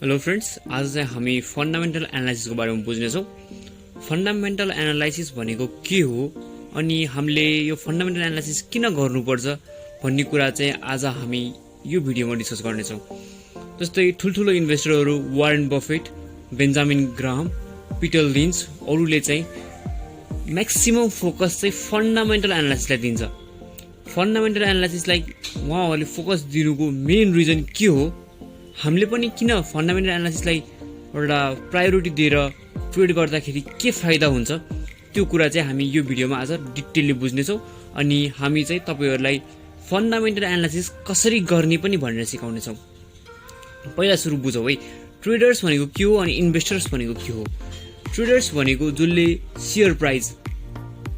Hello friends, आज चाहिँ हामी फन्डामेन्टल एनालाइसिसको बारेमा बुझ्नेछौँ। फन्डामेन्टल एनालाइसिस भनेको के हो अनि हामीले यो फन्डामेन्टल एनालाइसिस किन गर्नुपर्छ भन्ने कुरा चाहिँ आज हामी यो भिडियोमा डिस्कस गर्नेछौँ। जस्तै ठुल्ठुलो इन्भेस्टरहरू Warren Buffett, Benjamin Graham, Peter Lynch अरूले चाहिँ म्याक्सिमम फोकस चाहिँ फन्डामेन्टल एनालाइसिसलाई दिन्छ। फन्डामेन्टल एनालाइसिसलाई उहाँहरूले फोकस दिनुको मेन रिजन के हो, हामीले पनि किन फन्डामेन्टल एनालाइसिसलाई एउटा प्रायोरिटी दिएर ट्रेड गर्दाखेरि के फाइदा हुन्छ, त्यो कुरा चाहिँ हामी यो भिडियोमा आज डिटेलली बुझ्नेछौँ। अनि हामी चाहिँ तपाईहरूलाई फन्डामेन्टल एनालाइसिस कसरी गर्ने पनि भनेर सिकाउनेछौँ। पहिला सुरु बुझौँ है, ट्रेडर्स भनेको के हो अनि इन्भेस्टर्स भनेको के हो। ट्रेडर्स भनेको जसले share price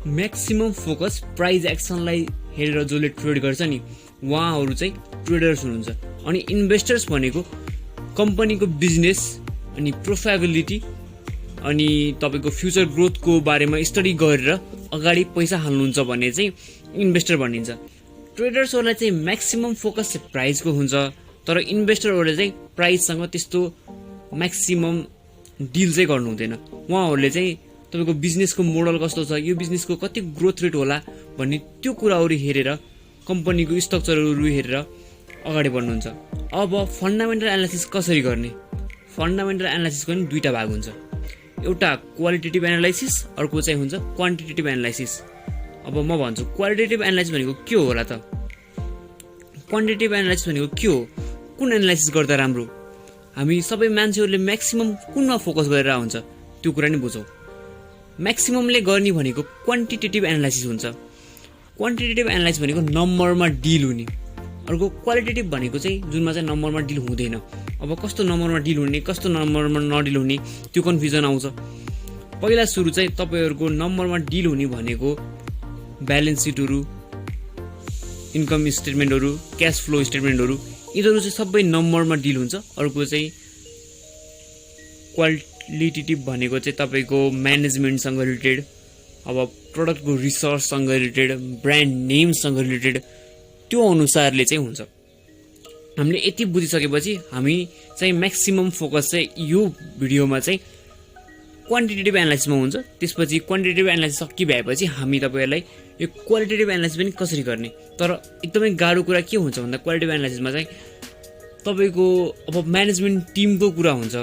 maximum focus price एक्सनलाई हेरेर जसले ट्रेड गर्छ नि, उहाँहरू चाहिँ ट्रेडर्स हुनुहुन्छ। अनि इन्भेस्टर्स भनेको कम्पनीको बिजनेस अनि प्रोफिटेबिलिटी अनि तपाईँको फ्युचर ग्रोथको बारेमा स्टडी गरेर अगाडि पैसा हाल्नुहुन्छ भने चाहिँ इन्भेस्टर भनिन्छ। ट्रेडर्सहरूलाई चाहिँ म्याक्सिमम फोकस चाहिँ प्राइसको हुन्छ, तर इन्भेस्टरहरूले चाहिँ प्राइससँग त्यस्तो म्याक्सिमम डिल चाहिँ गर्नु हुँदैन। उहाँहरूले चाहिँ तपाईँको बिजनेसको मोडल कस्तो छ, यो बिजनेसको कति ग्रोथ रेट होला भन्ने त्यो कुराहरू हेरेर कम्पनीको स्ट्रक्चरहरू हेरेर अगाडि बढ्नुहुन्छ। अब फन्डामेन्टल एनालाइसिस कसरी गर्ने? फन्डामेन्टल एनालाइसिसको पनि दुईवटा भाग हुन्छ, एउटा क्वालिटेटिभ एनालाइसिस, अर्को चाहिँ हुन्छ क्वान्टिटेटिभ एनालाइसिस। अब म भन्छु क्वालिटेटिभ एनालाइसिस भनेको के हो होला त। क्वान्टिटेटिभ एनालाइसिस भनेको के हो, कुन एनालाइसिस गर्दा राम्रो, हामी सबै मान्छेहरूले म्याक्सिमम कुनमा फोकस गरेर हुन्छ त्यो कुरा नि बुझौँ। म्याक्सिममले गर्ने भनेको क्वान्टिटेटिभ एनालाइसिस हुन्छ। क्वान्टिटेटिभ एनालाइसिस भनेको नम्बरमा डिल हुने, अर्को क्वालिटेटिभ भनेको चाहिँ जुनमा चाहिँ नम्बरमा डिल हुँदैन। अब कस्तो नम्बरमा डिल हुने, कस्तो नम्बरमा नडिल हुने, त्यो कन्फ्युजन आउँछ। पहिला सुरु चाहिँ तपाईँहरूको नम्बरमा डिल हुने भनेको ब्यालेन्स सिटहरू, इन्कम स्टेटमेन्टहरू, क्यास फ्लो स्टेटमेन्टहरू, यिनीहरू चाहिँ सबै नम्बरमा डिल हुन्छ। अर्को चाहिँ क्वालिटेटिभ भनेको चाहिँ तपाईँको म्यानेजमेन्टसँग रिलेटेड, अब प्रडक्टको रिसर्चसँग रिलेटेड, ब्रान्ड नेमसँग रिलेटेड, त्यो अनुसारले चाहिँ हुन्छ। हामीले यति बुझिसकेपछि हामी चाहिँ म्याक्सिमम फोकस चाहिँ यो भिडियोमा चाहिँ क्वान्टिटेटिभ एनालाइसिसमा हुन्छ। त्यसपछि क्वान्टिटेटिभ एनालाइसिस सकि भएपछि हामी तपाईँहरूलाई यो क्वालिटेटिभ एनालाइसिस पनि कसरी गर्ने। तर एकदमै गाह्रो कुरा के हुन्छ भन्दा क्वालिटेटिभ एनालाइसिसमा चाहिँ तपाईँको अब म्यानेजमेन्ट टिमको कुरा हुन्छ,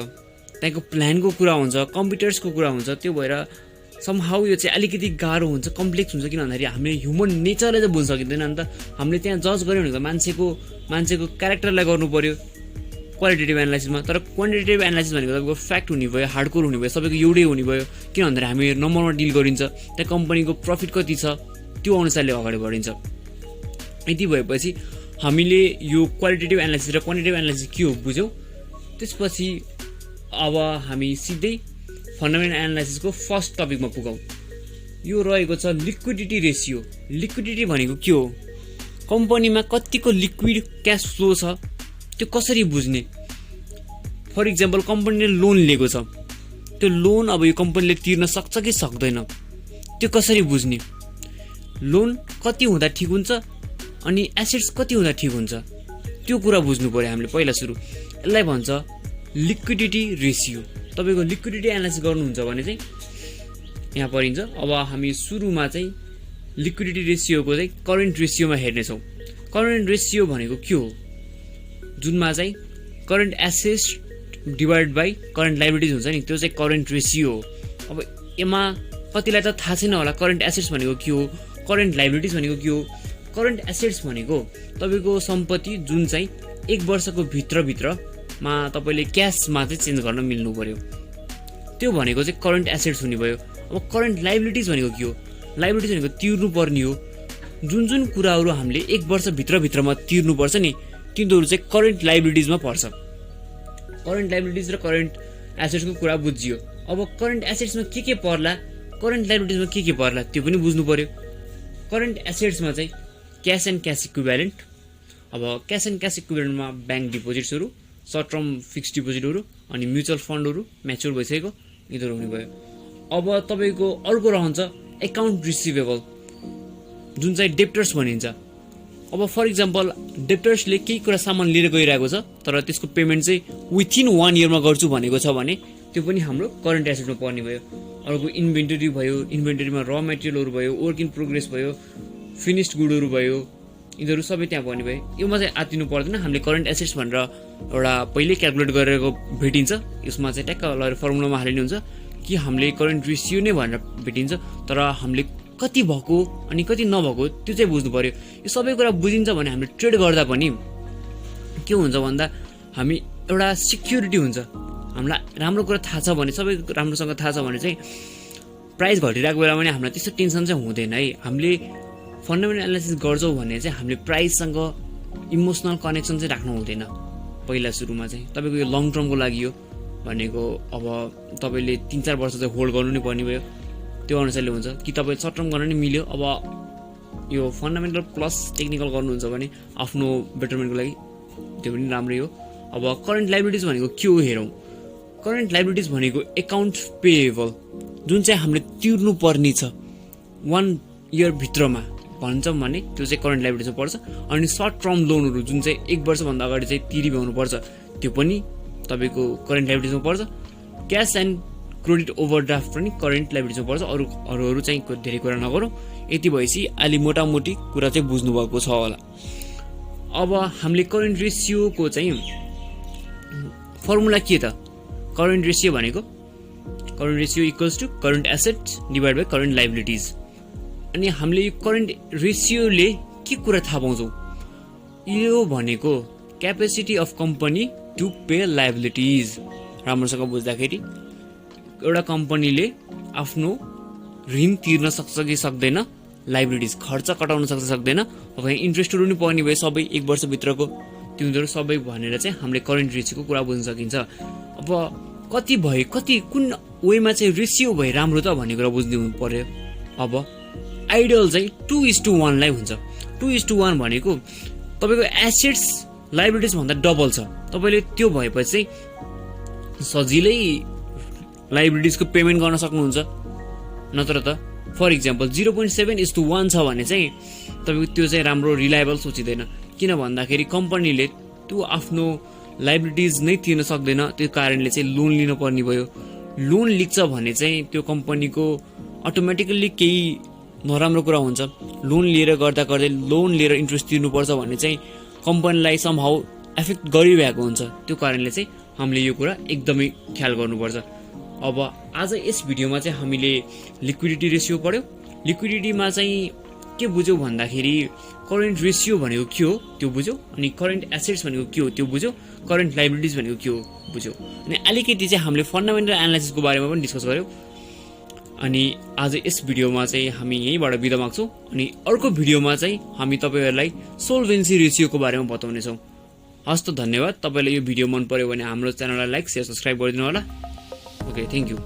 त्यहाँको प्लानको कुरा हुन्छ, कम्प्युटर्सको कुरा हुन्छ। त्यो भएर समहाउ यो चाहिँ अलिकति गाह्रो हुन्छ, कम्प्लेक्स हुन्छ। किन भन्दाखेरि हामीले ह्युमन नेचरलाई चाहिँ बुझ्न सकिँदैन नि त। हामीले त्यहाँ जज गऱ्यौँ भने त मान्छेको क्यारेक्टरलाई गर्नु पर्यो क्वालिटेटिभ एनालाइसिसमा। तर क्वान्टिटेटिभ एनालाइसिस भनेको तपाईँको फ्याक्ट हुने भयो, हार्डकोर हुने भयो, सबैको एउटै हुने भयो। किन भन्दाखेरि हामी नम्बरमा डिल गरिन्छ, त्यहाँ कम्पनीको प्रफिट कति छ त्यो अनुसारले अगाडि बढिन्छ। यति भएपछि हामीले यो क्वालिटेटिभ एनालाइसिस र क्वान्टिटेटिभ एनालाइसिस के हो बुझ्यौँ। त्यसपछि अब हामी सिधै फन्डामेन्टल एनालाइसिसको फर्स्ट टपिकमा पुगौँ। यो रहेको छ लिक्विडिटी रेसियो। लिक्विडिटी भनेको के हो, कम्पनीमा कतिको लिक्विड क्यास फ्लो छ त्यो कसरी बुझ्ने। फर इक्जाम्पल कम्पनीले लोन लिएको छ, त्यो लोन अब यो कम्पनीले तिर्न सक्छ कि सक्दैन त्यो कसरी बुझ्ने। लोन कति हुँदा ठिक हुन्छ अनि एसेट्स कति हुँदा ठिक हुन्छ त्यो कुरा बुझ्नु पर्यो हामीले। पहिला सुरु यसलाई भन्छ लिक्विडिटी रेसियो। तपाईँको लिक्विडिटी एनालाइसिस गर्नुहुन्छ भने चाहिँ यहाँ परिन्छ। अब हामी सुरुमा चाहिँ लिक्विडिटी रेसियोको चाहिँ करेन्ट रेसियोमा हेर्नेछौँ। करेन्ट रेसियो भनेको के हो, जुनमा चाहिँ current assets divide by current liabilities हुन्छ नि, त्यो चाहिँ करेन्ट रेसियो हो। अब यसमा कतिलाई त थाहा छैन होला करेन्ट एसेट्स भनेको के हो, करेन्ट लाइबिलिटिज भनेको के हो। करेन्ट एसेट्स भनेको तपाईँको सम्पत्ति जुन चाहिँ एक वर्षको भित्रभित्रमा तपाईँले क्यासमा चाहिँ चेन्ज गर्न मिल्नु पर्यो, त्यो भनेको चाहिँ करेन्ट एसेट्स हुने भयो। अब करेन्ट लाइबिलिटिज भनेको के हो, लाइबिलिटिज भनेको तिर्नु पर्ने हो। जुन जुन कुराहरू हामीले एक वर्षभित्रमा तिर्नुपर्छ नि, तिनीहरू चाहिँ करेन्ट लाइबिलिटिजमा पर्छ। करेन्ट लाइबिलिटिज र करेन्ट एसेट्सको कुरा बुझियो। अब करेन्ट एसेट्समा के पर्ला, करेन्ट लाइबिलिटिजमा के पर्ला त्यो पनि बुझ्नु पर्यो। करेन्ट एसेट्समा चाहिँ क्यास एन्ड क्यास इक्विभ्यालेन्ट। अब क्यास एन्ड क्यास इक्विभ्यालेन्टमा ब्याङ्क डिपोजिट्सहरू, सर्ट टर्म फिक्स्ड डिपोजिटहरू अनि म्युचुअल फन्डहरू म्याच्योर भइसकेको यिनीहरू हुने भयो। अब तपाईँको अर्को रहन्छ एकाउन्ट रिसिभेबल, जुन चाहिँ डेप्टर्स भनिन्छ। अब फर इक्जाम्पल डेप्टर्सले केही कुरा सामान लिएर गइरहेको छ तर त्यसको पेमेन्ट चाहिँ विथिन 1 इयरमा गर्छु भनेको छ भने त्यो पनि हाम्रो करेन्ट एसेटमा पर्ने भयो। अर्को इन्भेन्टरी भयो, इन्भेन्टरीमा र मेटेरियलहरू भयो, वर्क इन प्रोग्रेस भयो, फिनिस्ड गुडहरू भयो, यिनीहरू सबै त्यहाँ पर्ने भयो। योमा चाहिँ आत्तिनु पर्दैन, हामीले करेन्ट एसेट्स भनेर एउटा पहिल्यै क्यालकुलेट गरेको भेटिन्छ। यसमा चाहिँ ट्याक्क फर्मुलामा हालिने हुन्छ कि हामीले करेन्ट रेसियो नै भनेर भेटिन्छ, तर हामीले कति भएको अनि कति नभएको त्यो चाहिँ बुझ्नु पर्यो। यो सबै कुरा बुझिन्छ भने हामीले ट्रेड गर्दा पनि के हुन्छ भन्दा हामी एउटा सिक्युरिटी हुन्छ। हामीलाई राम्रो कुरा थाहा छ भने, सबै राम्रोसँग थाहा छ भने चाहिँ प्राइस घटिरहेको बेलामा पनि हामीलाई त्यस्तो टेन्सन चाहिँ हुँदैन है। हामीले फन्डामेन्टल एनालाइसिस गर्छौँ भने चाहिँ हामीले प्राइससँग इमोसनल कनेक्सन चाहिँ राख्नु हुँदैन। पहिला सुरुमा चाहिँ तपाईँको यो लङ टर्मको लागि हो भनेको अब तपाईँले 3-4 वर्ष चाहिँ होल्ड गर्नु नै पर्ने भयो, त्यो अनुसारले हुन्छ। कि तपाईँ सर्ट टर्म गर्न नै मिल्यो, अब यो फन्डामेन्टल प्लस टेक्निकल गर्नुहुन्छ भने आफ्नो बेटरमेन्टको लागि त्यो पनि राम्रै हो। अब करेन्ट लाइबिलिटिज भनेको के हो हेरौँ। करेन्ट लाइबिलिटिज भनेको एकाउन्ट पेएबल जुन चाहिँ हामीले तिर्नु पर्ने छ 1 इयर भित्रमा भन्छौँ भने त्यो चाहिँ करेन्ट लाइबिलिटिजमा पर्छ। अनि सर्ट टर्म लोनहरू जुन चाहिँ 1 वर्षभन्दा अगाडि चाहिँ तिरिभ्याउनु पर्छ त्यो पनि तपाईँको करेन्ट लाइबिलिटिजमा पर्छ। क्यास एन्ड क्रेडिट ओभरड्राफ्ट पनि करेन्ट लाइबिलिटिजमा पर्छ। अरू चाहिँ धेरै कुरा नगरौँ। यति भएपछि अलि मोटामोटी कुरा चाहिँ बुझ्नुभएको छ होला। अब हामीले करेन्ट रेसियोको चाहिँ फर्मुला के त? करेन्ट रेसियो भनेको current ratio equals to current assets divide by current liabilities. अनि हामीले यो करेन्ट रेसियोले के कुरा थाहा पाउँछौँ? यो भनेको capacity of company to pay liabilities. राम्रोसँग बुझ्दाखेरि एउटा कम्पनीले आफ्नो ऋण तिर्न सक्छ कि सक्दैन, लाइबिलिटिज खर्च कटाउन सक्छ सक्दैन, अब यहाँ इन्ट्रेस्टहरू पनि पर्ने भयो सबै 1 वर्षभित्रको, तिनीहरू सबै भनेर चाहिँ हामीले करेन्ट रेसियोको कुरा बुझ्न सकिन्छ। अब कति भयो, कुन वेमा चाहिँ रेसियो भए राम्रो त भन्ने कुरा बुझ्नु पर्यो। अब आइडियल चाहिँ 2:1 लाई हुन्छ। 2:1 भनेको तपाईँको एसेट्स लाइबिलिटिज भन्दा डबल छ। तपाईँले त्यो भएपछि चाहिँ सजिलै लाइबिलिटिजको पेमेन्ट गर्न सक्नुहुन्छ। नत्र त फर इक्जाम्पल 0.7:1 छ भने चाहिँ तपाईँको त्यो चाहिँ राम्रो रिलायबल सोचिँदैन। किन भन्दाखेरि कम्पनीले त्यो आफ्नो लाइबिलिटिज नै तिर्न सक्दैन, त्यो कारणले चाहिँ लोन लिन पर्ने भयो। लोन लिन्छ भने चाहिँ त्यो कम्पनीको अटोमेटिकल्ली केही नराम्रो कुरा हुन्छ। लोन लिएर गर्दा लोन लिएर इन्ट्रेस्ट तिर्नुपर्छ भने चाहिँ कम्पनीलाई समहाउ एफेक्ट गरिरहेको हुन्छ। त्यो कारणले चाहिँ हामीले यो कुरा एकदमै ख्याल गर्नुपर्छ। अब आज यस भिडियोमा चाहिँ हामीले लिक्विडिटी रेसियो पढ्यौँ। लिक्विडिटीमा चाहिँ के बुझ्यौँ भन्दाखेरि करेन्ट रेसियो भनेको के हो त्यो बुझ्यौँ, अनि करेन्ट एसेट्स भनेको के हो त्यो बुझ्यौँ, करेन्ट लाइबिलिटिज भनेको के हो बुझ्यौँ। अनि अलिकति चाहिँ हामीले फन्डामेन्टल एनालाइसिसको बारेमा पनि डिस्कस गऱ्यौँ। अनि आज यस भिडियोमा चाहिँ हामी यहीँबाट बिदा माग्छौँ। अनि अर्को भिडियोमा चाहिँ हामी तपाईँहरूलाई सोल्भेन्सी रेसियोको बारेमा बताउनेछौँ। हस् त धन्यवाद। तपाईँलाई यो भिडियो मन पर्यो भने हाम्रो च्यानललाई लाइक, सेयर, सब्सक्राइब गरिदिनु होला। Okay, thank you.